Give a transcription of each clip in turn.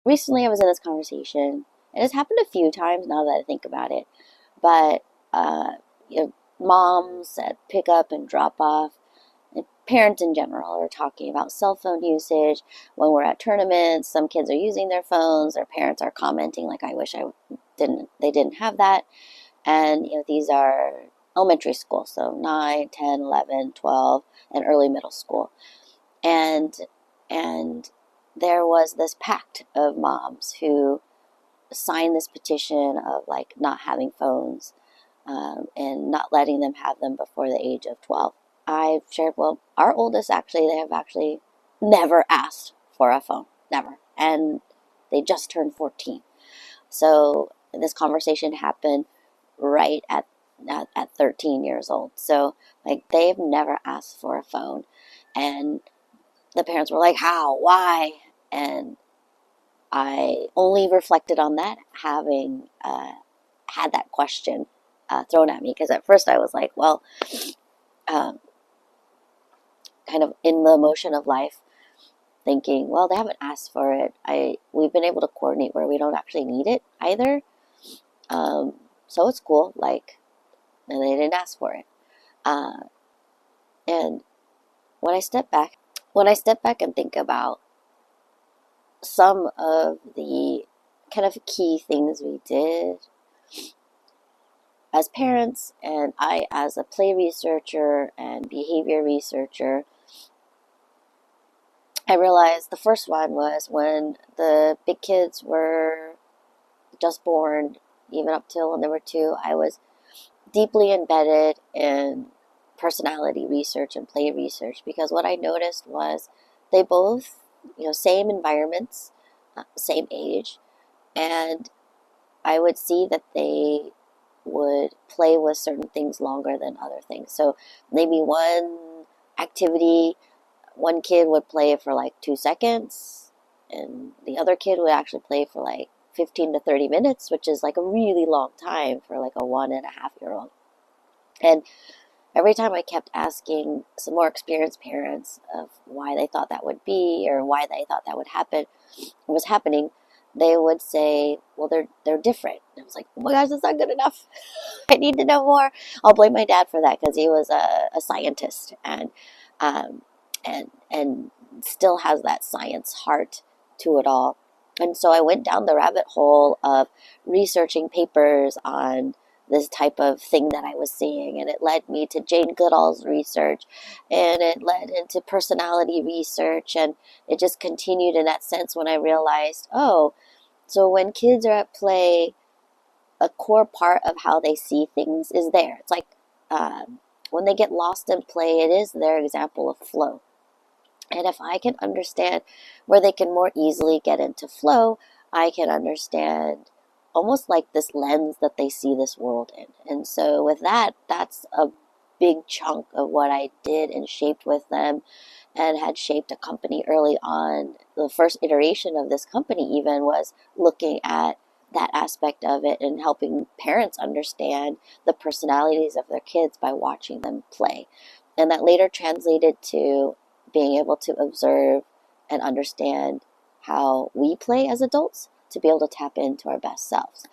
recently I was in this conversation, and it's happened a few times now that I think about it, but uh, you know, moms at pick up and drop off, and parents in general are talking about cell phone usage. When we're at tournaments, some kids are using their phones, their parents are commenting like, I wish they didn't have that. And these are elementary school, so 9, 10, 11, 12, and early middle school. And and there was this pact of moms who signed this petition of like not having phones, and not letting them have them before the age of 12. I've shared, well, our oldest actually, they have actually never asked for a phone, never. And they just turned 14. So this conversation happened right at 13 years old. So like they've never asked for a phone. And the parents were like, how? Why? And I only reflected on that having had that question thrown at me, because at first I was like, well, um, kind of in the emotion of life, thinking, well, they haven't asked for it. We've been able to coordinate where we don't actually need it either. So it's cool. Like, and they didn't ask for it. Uh, and when I step back and think about some of the kind of key things we did as parents, and I as a play researcher and behavior researcher, I realized the first one was when the big kids were just born, even up till when they were 2, I was deeply embedded in personality research and play research, because what I noticed was they both, same environments, same age, and I would see that they would play with certain things longer than other things. So maybe one activity, one kid would play for like 2 seconds, and the other kid would actually play for like 15 to 30 minutes, which is like a really long time for like a 1.5-year-old. And every time I kept asking some more experienced parents of why they thought that would be, or why they thought that would happen, was happening, they would say, well, they're different. And I was like, oh my gosh, that's not good enough. I need to know more. I'll blame my dad for that, because he was a scientist, um, and still has that science heart to it all. And so I went down the rabbit hole of researching papers on this type of thing that I was seeing, and it led me to Jane Goodall's research, and it led into personality research, and it just continued in that sense when I realized, oh, so when kids are at play, a core part of how they see things is there. It's like when they get lost in play, it is their example of flow. And if I can understand where they can more easily get into flow, I can understand almost like this lens that they see this world in. And so with that, that's a big chunk of what I did and shaped with them, and had shaped a company early on. The first iteration of this company even was looking at that aspect of it and helping parents understand the personalities of their kids by watching them play. And that later translated to being able to observe and understand how we play as adults to be able to tap into our best selves.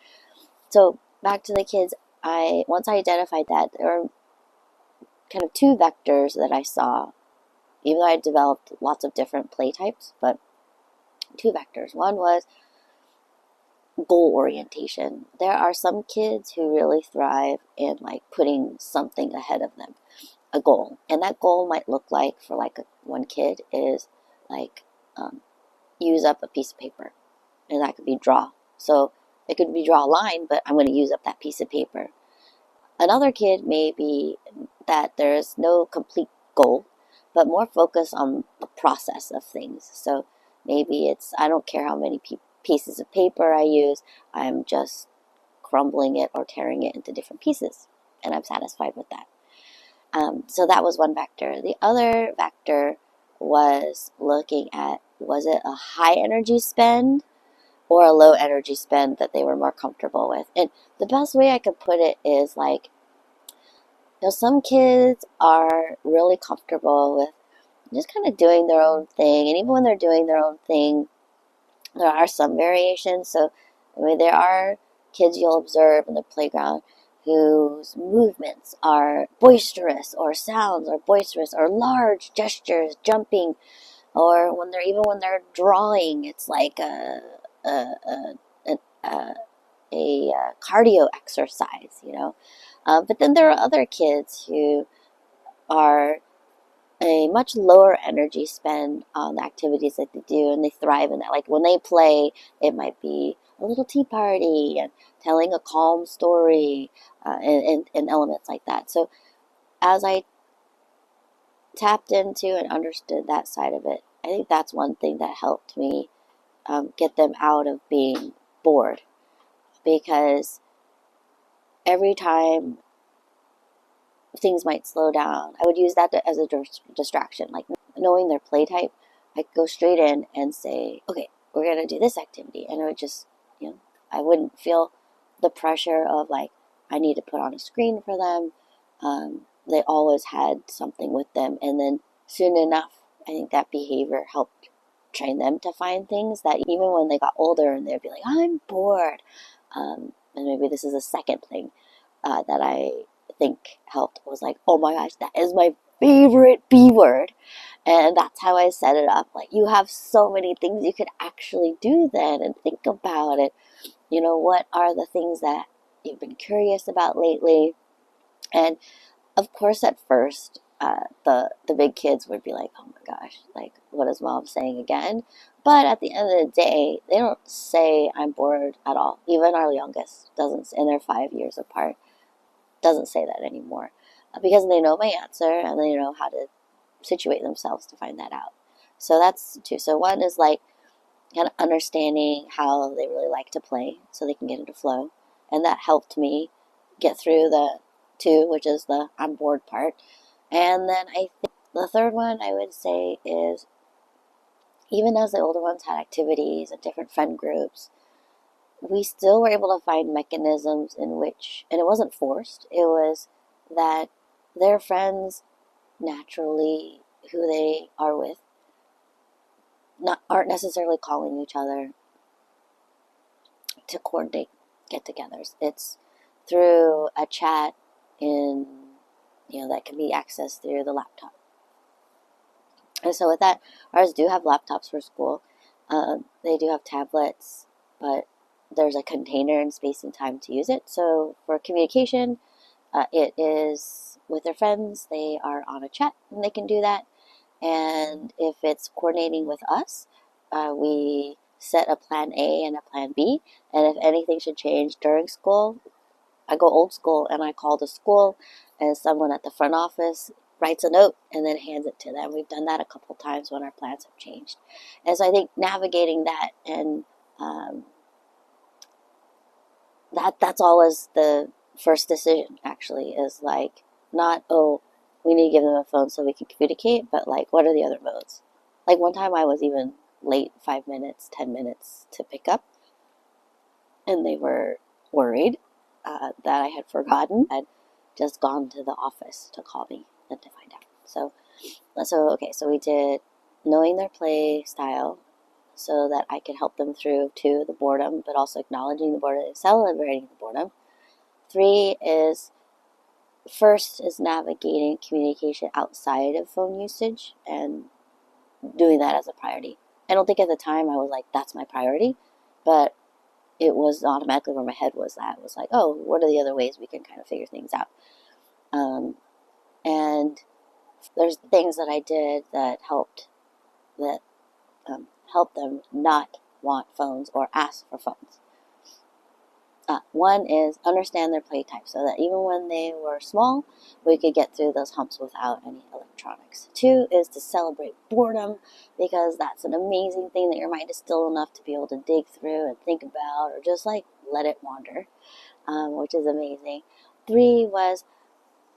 So back to the kids, once I identified that, there were kind of 2 vectors that I saw, even though I developed lots of different play types, but 2 vectors. One was goal orientation. There are some kids who really thrive in like putting something ahead of them, a goal. And that goal might look like, for like one kid, is like use up a piece of paper. And that could be draw. So it could be draw a line, but I'm going to use up that piece of paper. Another kid may be that there's no complete goal, but more focus on the process of things. So maybe it's, I don't care how many pieces of paper I use, I'm just crumbling it or tearing it into different pieces, and I'm satisfied with that. So that was one vector. The other vector was looking at, was it a high energy spend or a low energy spend that they were more comfortable with? And the best way I could put it is like, some kids are really comfortable with just kind of doing their own thing. And even when they're doing their own thing, There are some variations. So, I mean, there are kids you'll observe in the playground whose movements are boisterous, or sounds are boisterous, or large gestures, jumping, or when they're drawing, it's like a, a cardio exercise, you know. But then there are other kids who are a much lower energy spend on the activities that they do, and they thrive in that. Like when they play, it might be a little tea party and telling a calm story, and elements like that. So as I tapped into and understood that side of it, I think that's one thing that helped me get them out of being bored, because every time things might slow down, I would use that as a distraction. Like knowing their play type, I could go straight in and say, okay, we're going to do this activity. And it would just, I wouldn't feel the pressure of like, I need to put on a screen for them. They always had something with them. And then soon enough, I think that behavior helped train them to find things that even when they got older and they'd be like, I'm bored. And maybe this is a second thing that I think helped, was like, oh my gosh, that is my favorite B word. And that's how I set it up. Like, you have so many things you could actually do then, and think about it. What are the things that you've been curious about lately? And of course, at first, the big kids would be like, oh my gosh, like, what is mom saying again? But at the end of the day, they don't say I'm bored at all. Even our youngest doesn't, and they're 5 years apart, doesn't say that anymore, because they know my answer and they know how to situate themselves to find that out. So that's two. So one is like kind of understanding how they really like to play so they can get into flow. And that helped me get through the two, which is the I'm bored part. And then I think the third one I would say is, even as the older ones had activities and different friend groups, we still were able to find mechanisms in which, and it wasn't forced, it was that their friends naturally, who they are with, aren't necessarily calling each other to coordinate get-togethers. It's through a chat in, that can be accessed through the laptop. And so with that, ours do have laptops for school. They do have tablets, but there's a container and space and time to use it. So for communication, it is with their friends. They are on a chat and they can do that. And if it's coordinating with us, we set a plan A and a plan B. And if anything should change during school, I go old school and I call the school, and someone at the front office writes a note and then hands it to them. We've done that a couple times when our plans have changed. And so I think navigating that, and that's always the first decision, actually, is like, not, oh, we need to give them a phone so we can communicate, but like, what are the other modes? Like one time I was even late 5 minutes, 10 minutes to pick up, and they were worried that I had forgotten. I'd just gone to the office to call me and to find out. So we did knowing their play style so that I could help them through to the boredom, but also acknowledging the boredom, celebrating the boredom. 3 is, first is navigating communication outside of phone usage and doing that as a priority. I don't think at the time I was like, that's my priority, but it was automatically where my head was at. It was like, oh, what are the other ways we can kind of figure things out? And there's things that I did that helped them not want phones or ask for phones. One is understand their play type, so that even when they were small, we could get through those humps without any electronics. 2 is to celebrate boredom, because that's an amazing thing that your mind is still enough to be able to dig through and think about, or just like let it wander, which is amazing. 3 was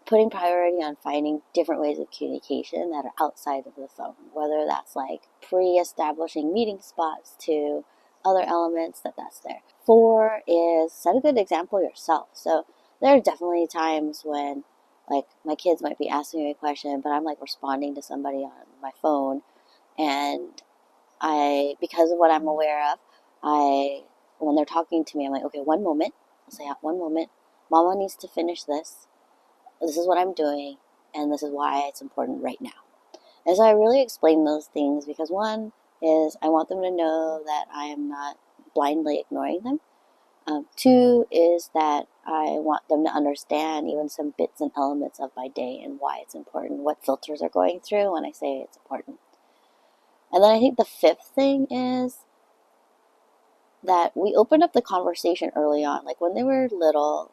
putting priority on finding different ways of communication that are outside of the phone, whether that's like pre-establishing meeting spots to other elements that's there. 4 is set a good example yourself. So there are definitely times when like my kids might be asking me a question, but I'm like responding to somebody on my phone, and because of what I'm aware of, when they're talking to me, I'm like, okay, one moment. I'll say, one moment. Mama needs to finish this. This is what I'm doing, and this is why it's important right now. And so I really explain those things because one is I want them to know that I am not blindly ignoring them. Two is that I want them to understand even some bits and elements of my day and why it's important, what filters are going through when I say it's important. And then I think the fifth thing is that we opened up the conversation early on. Like when they were little,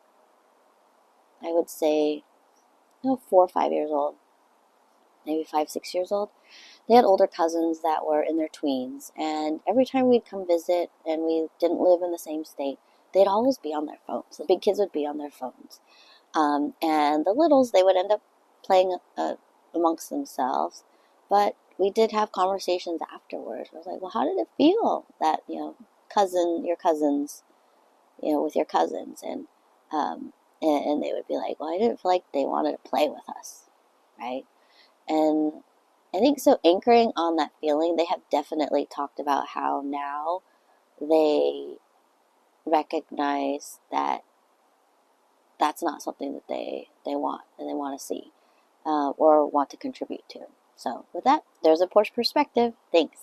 I would say, 4 or 5 years old, maybe 5, 6 years old. They had older cousins that were in their tweens, and every time we'd come visit and we didn't live in the same state, they'd always be on their phones. The big kids would be on their phones. And the littles, they would end up playing amongst themselves. But we did have conversations afterwards. I was like, well, how did it feel that, your cousins, with your cousins? And they would be like, well, I didn't feel like they wanted to play with us, right? And I think so anchoring on that feeling, they have definitely talked about how now they recognize that that's not something that they want and they want to see or want to contribute to. So with that, there's a Porch perspective. Thanks.